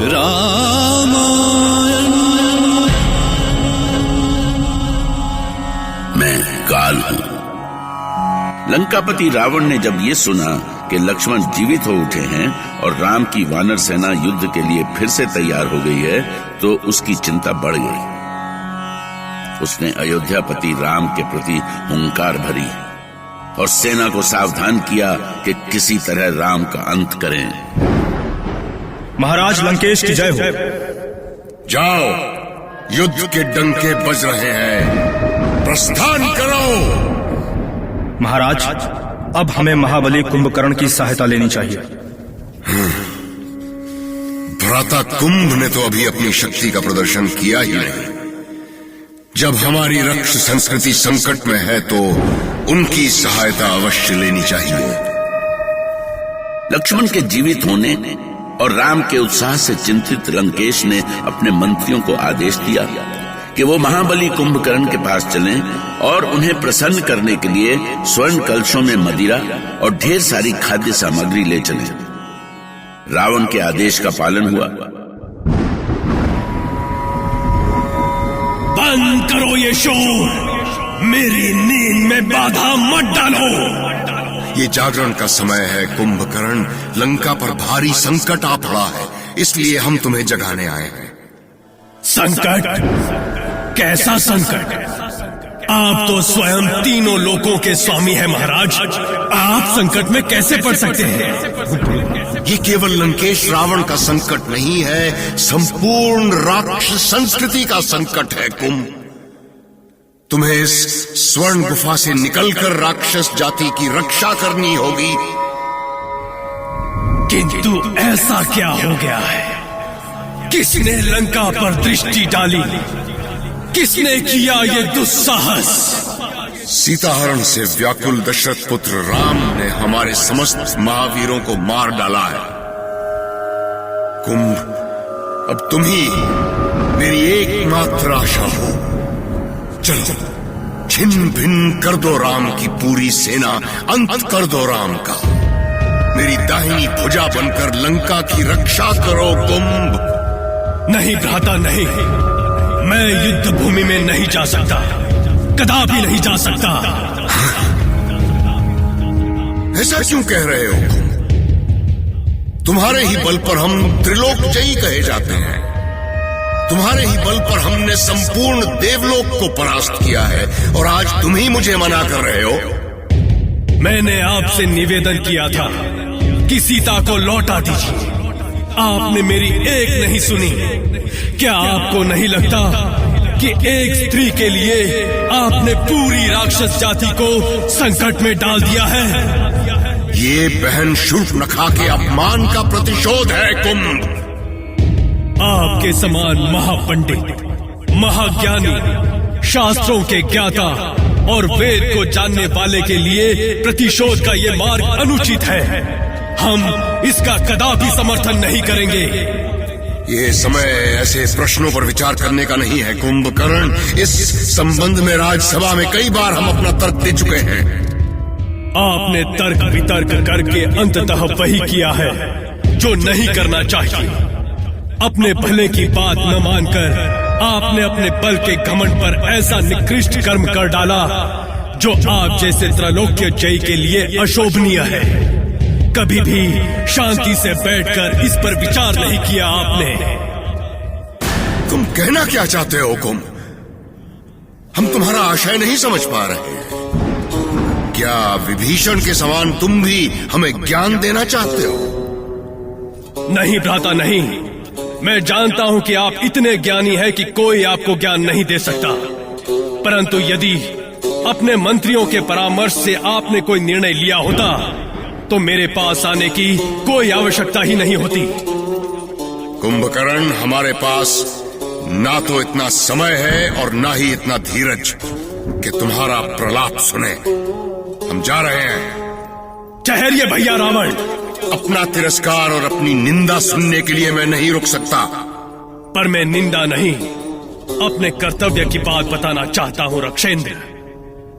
रामायण। मैं काल हूं। लंकापति रावण ने जब ये सुना कि लक्ष्मण जीवित हो उठे हैं और राम की वानर सेना युद्ध के लिए फिर से तैयार हो गई है, तो उसकी चिंता बढ़ गई। उसने अयोध्यापति राम के प्रति हुंकार भरी और सेना को सावधान किया कि किसी तरह राम का अंत करें। महाराज लंकेश की जय हो। जाओ, युद्ध के डंके बज रहे हैं, प्रस्थान करो। महाराज, अब हमें महाबली कुंभकर्ण की सहायता लेनी चाहिए। भ्राता कुंभ ने तो अभी अपनी शक्ति का प्रदर्शन किया ही नहीं। जब हमारी रक्ष संस्कृति संकट में है तो उनकी सहायता अवश्य लेनी चाहिए। लक्ष्मण के जीवित होने और राम के उत्साह से चिंतित लंकेश ने अपने मंत्रियों को आदेश दिया कि वो महाबली कुंभकर्ण के पास चलें और उन्हें प्रसन्न करने के लिए स्वर्ण कलशों में मदिरा और ढेर सारी खाद्य सामग्री ले चलें। रावण के आदेश का पालन हुआ। बंद करो ये शोर, मेरी नींद में बाधा मत डालो। ये जागरण का समय है कुंभकर्ण, लंका पर भारी संकट आ पड़ा है, इसलिए हम तुम्हें जगाने आए हैं। संकट? कैसा संकट? आप तो स्वयं तीनों लोकों के स्वामी हैं महाराज, आप संकट में कैसे पड़ सकते हैं? ये केवल लंकेश रावण का संकट नहीं है, संपूर्ण राक्षस संस्कृति का संकट है कुंभ। तुम्हें इस स्वर्ण गुफा से निकलकर राक्षस जाति की रक्षा करनी होगी। किंतु ऐसा क्या हो गया है? किसने लंका पर दृष्टि डाली? किसने किया ये दुस्साहस? सीताहरण से व्याकुल दशरथ पुत्र राम ने हमारे समस्त महावीरों को मार डाला है। कुंभ, अब तुम ही मेरी एकमात्र आशा हो। चलो, छिन्न भिन्न कर दो राम की पूरी सेना, अंत कर दो राम का। मेरी दाहिनी भुजा बनकर लंका की रक्षा करो कुंभ। नहीं भ्राता, नहीं, मैं युद्ध भूमि में नहीं जा सकता, कदापि नहीं जा सकता। ऐसा क्यों कह रहे हो कुंभ? तुम्हारे ही बल पर हम त्रिलोक जयी कहे जाते हैं। तुम्हारे ही बल पर हमने संपूर्ण देवलोक को परास्त किया है और आज तुम ही मुझे मना कर रहे हो। मैंने आपसे निवेदन किया था कि सीता को लौटा दीजिए, आपने मेरी एक नहीं सुनी। क्या आपको नहीं लगता कि एक स्त्री के लिए आपने पूरी राक्षस जाति को संकट में डाल दिया है? ये बहन शूर्पणखा के अपमान का प्रतिशोध है कुंभ। आपके समान महापंडित, महाज्ञानी, शास्त्रों के ज्ञाता और वेद को जानने वाले के लिए प्रतिशोध का ये मार्ग अनुचित है। हम इसका कदापि समर्थन नहीं करेंगे। ये समय ऐसे प्रश्नों पर विचार करने का नहीं है कुंभकर्ण। इस संबंध में राज्यसभा में कई बार हम अपना तर्क दे चुके हैं। आपने तर्क वितर्क करके अंततः वही किया है जो नहीं करना चाहिए। अपने भले की बात न मानकर आपने अपने बल के घमंड पर ऐसा निकृष्ट कर्म कर डाला जो आप जैसे त्रैलोक्य जयी के लिए अशोभनीय है। कभी भी शांति से बैठकर इस पर विचार नहीं किया आपने। तुम कहना क्या चाहते हो कुंभ? हम तुम्हारा आशय नहीं समझ पा रहे। क्या विभीषण के समान तुम भी हमें ज्ञान देना चाहते हो? नहीं भ्राता, नहीं। मैं जानता हूं कि आप इतने ज्ञानी हैं कि कोई आपको ज्ञान नहीं दे सकता, परंतु यदि अपने मंत्रियों के परामर्श से आपने कोई निर्णय लिया होता तो मेरे पास आने की कोई आवश्यकता ही नहीं होती। कुंभकर्ण, हमारे पास ना तो इतना समय है और ना ही इतना धीरज कि तुम्हारा प्रलाप सुने। हम जा रहे हैं। ठहरिए भैया रावण। अपना तिरस्कार और अपनी निंदा सुनने के लिए मैं नहीं रुक सकता। पर मैं निंदा नहीं, अपने कर्तव्य की बात बताना चाहता हूं रक्षेंद्र।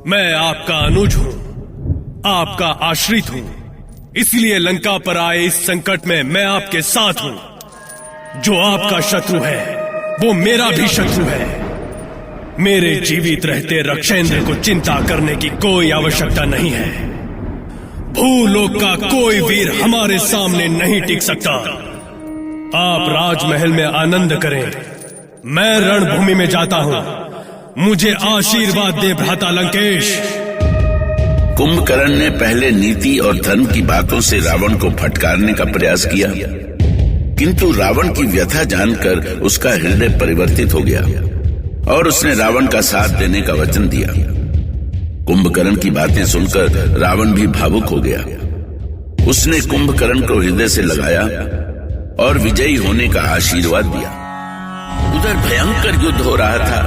मैं आपका अनुज हूं, आपका आश्रित हूं, इसलिए लंका पर आए इस संकट में मैं आपके साथ हूं। जो आपका शत्रु है वो मेरा भी शत्रु है। मेरे जीवित रहते रक्षेंद्र को चिंता करने की कोई आवश्यकता नहीं है। भूलोक का कोई वीर हमारे सामने नहीं टिक सकता। आप राजमहल में आनंद करें, मैं रणभूमि में जाता हूं। मुझे आशीर्वाद दे भ्राता लंकेश। कुंभकर्ण ने पहले नीति और धर्म की बातों से रावण को फटकारने का प्रयास किया, किंतु रावण की व्यथा जानकर उसका हृदय परिवर्तित हो गया और उसने रावण का साथ देने का वचन दिया। कुंभकर्ण की बातें सुनकर रावण भी भावुक हो गया। उसने कुंभकर्ण को हृदय से लगाया और विजयी होने का आशीर्वाद दिया। उधर भयंकर युद्ध हो रहा था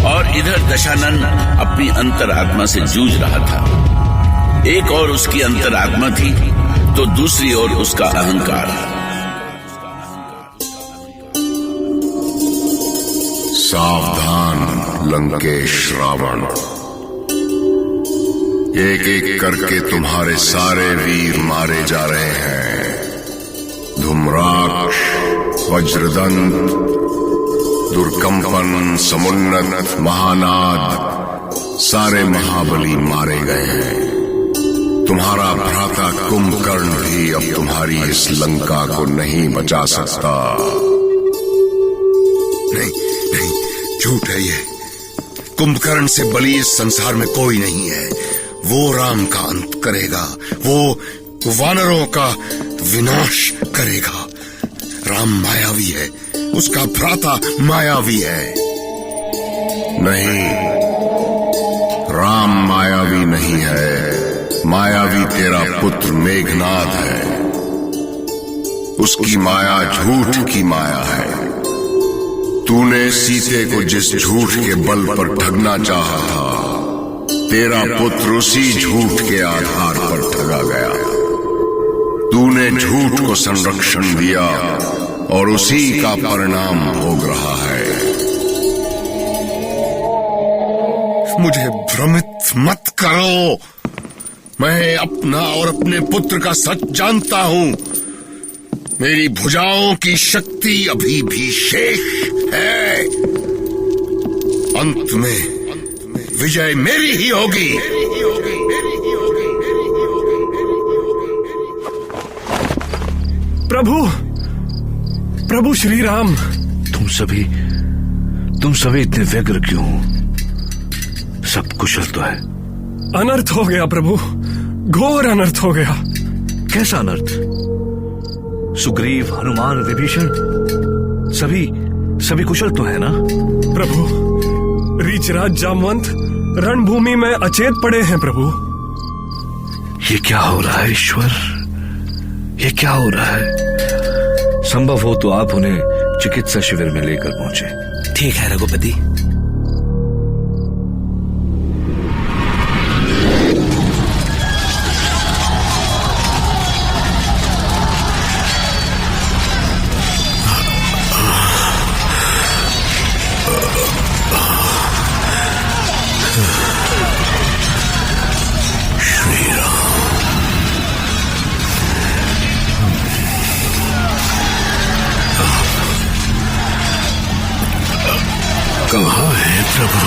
और इधर दशानन अपनी अंतरात्मा से जूझ रहा था। एक और उसकी अंतरात्मा थी तो दूसरी ओर उसका अहंकार। सावधान लंकेश रावण, एक एक करके तुम्हारे सारे वीर मारे जा रहे हैं। धूम्राक्ष, वज्रदंत, दुर्कंपन, समुन्नत, महानाद, सारे महाबली मारे गए हैं। तुम्हारा भ्राता कुंभकर्ण भी अब तुम्हारी इस लंका को नहीं बचा सकता। नहीं नहीं, झूठ है ये। कुंभकर्ण से बली इस संसार में कोई नहीं है। वो राम का अंत करेगा, वो वानरों का विनाश करेगा। राम मायावी है, उसका भ्राता मायावी है। नहीं, राम मायावी नहीं है। मायावी तेरा पुत्र मेघनाद है। उसकी माया झूठ की माया है। तूने सीते को जिस झूठ के बल पर ठगना चाहा था, तेरा पुत्र उसी झूठ के आधार पर ठगा गया। तूने झूठ को संरक्षण दिया और उसी का परिणाम भोग रहा है। मुझे भ्रमित मत करो। मैं अपना और अपने पुत्र का सच जानता हूं। मेरी भुजाओं की शक्ति अभी भी शेष है। अंत में विजय मेरी ही होगी। प्रभु श्री राम। तुम सभी इतने व्यग्र क्यों? सब कुशल तो है? अनर्थ हो गया प्रभु, घोर अनर्थ हो गया। कैसा अनर्थ? सुग्रीव, हनुमान, विभीषण सभी कुशल तो है ना? प्रभु, रीचराज जामवंत रणभूमि में अचेत पड़े हैं प्रभु। ये क्या हो रहा है ईश्वर? ये क्या हो रहा है? संभव हो तो आप उन्हें चिकित्सा शिविर में लेकर पहुंचे। ठीक है रघुपति। कहाँ है प्रभु?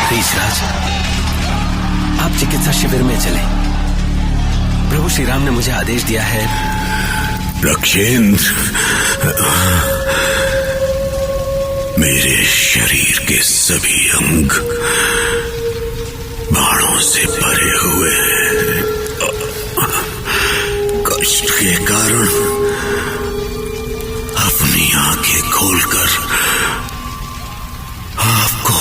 रीचराज, आप चिकित्सा शिविर में चले। प्रभु श्री राम ने मुझे आदेश दिया है। रक्षेंद्र, मेरे शरीर के सभी अंग बाणों से भरे हुए हैं। कष्ट के कारण अपनी आंखें खोलकर आपको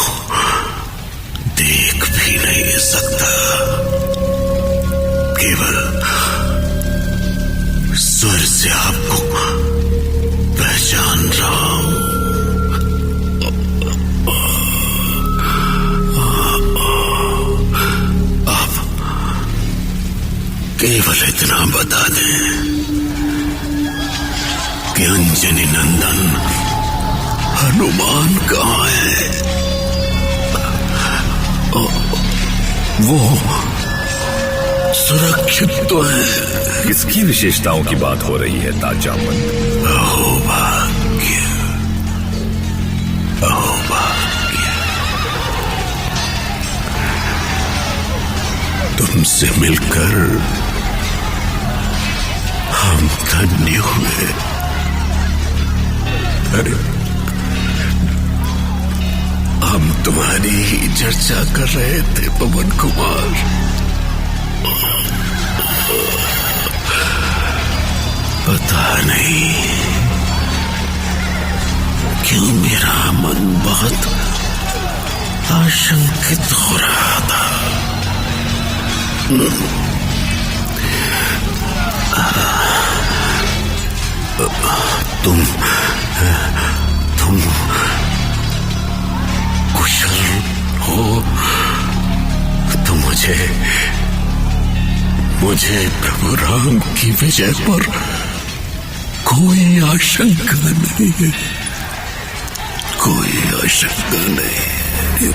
देख भी नहीं सकता। केवल स्वर से आपको पहचान रहा हूं। आप केवल इतना बता दें कि अंजनी नंदन हनुमान कहाँ है? वो सुरक्षित तो है। किसकी विशेषताओं की बात हो रही है ताजामन? अहोभाग्य, अहोभाग्य। तुमसे मिलकर हम धन्य हुए। अरे हम तुम्हारी ही चर्चा कर रहे थे पवन कुमार। पता नहीं क्यों मेरा मन बहुत आशंकित हो रहा था। तुम कुशल हो तो मुझे प्रभु राम की विजय पर कोई आशंका नहीं है, कोई आशंका नहीं,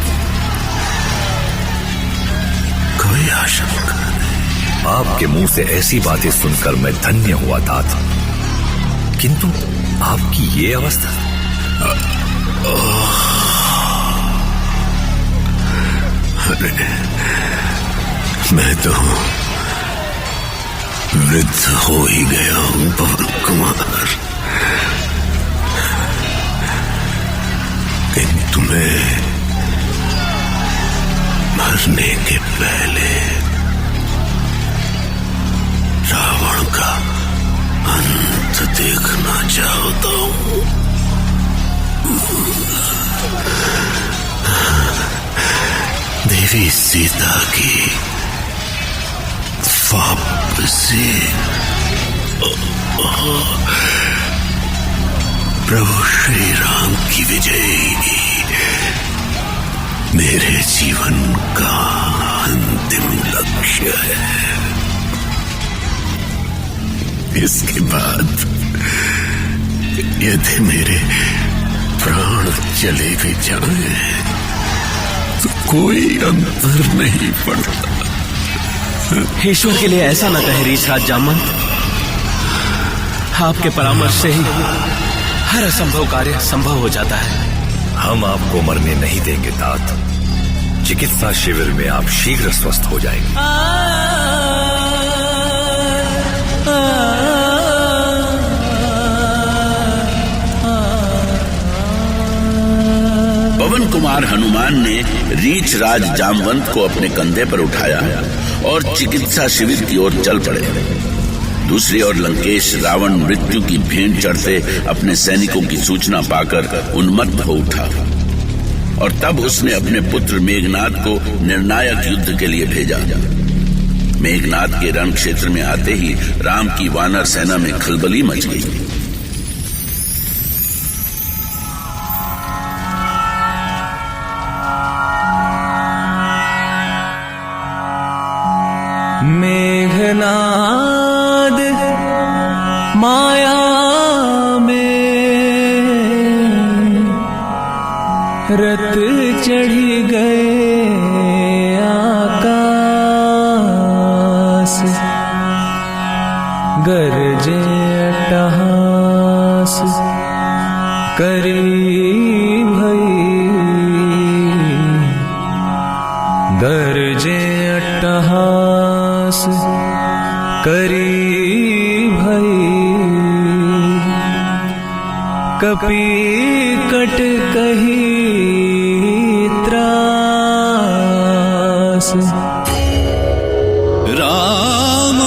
कोई आशंका नहीं। आपके मुंह से ऐसी बातें सुनकर मैं धन्य हुआ था, किंतु आपकी ये अवस्था। अरे मैं तो वृद्ध हो ही गया हूं पवन कुमार। किंतु मैं मरने के पहले रावण का अंत देखना चाहता हूं। देवी सीता की वापसी, प्रभु श्री राम की विजय मेरे जीवन का अंतिम लक्ष्य है। इसके बाद यदि मेरे प्राण चले भी जाएं तो कोई अंतर नहीं पड़ता। ईश्वर के लिए ऐसा न कहे रीछराज जामवंत। आपके परामर्श से ही हर असंभव कार्य संभव हो जाता है। हम आपको मरने नहीं देंगे तात। चिकित्सा शिविर में आप शीघ्र स्वस्थ हो जाएंगे। पवन कुमार हनुमान ने रीछ राज जामवंत को अपने कंधे पर उठाया और चिकित्सा शिविर की ओर चल पड़े। दूसरी ओर लंकेश रावण मृत्यु की भेंट चढ़ते अपने सैनिकों की सूचना पाकर उन्मत्त हो उठा और तब उसने अपने पुत्र मेघनाद को निर्णायक युद्ध के लिए भेजा। मेघनाद के रण क्षेत्र में आते ही राम की वानर सेना में खलबली मच गई। मेघनाद माया में रत चढ़ी गए आकाश, गरजे अट्टहास करी भई, गरजे अट्टहास करी भई, कपि कट कही त्रास। राम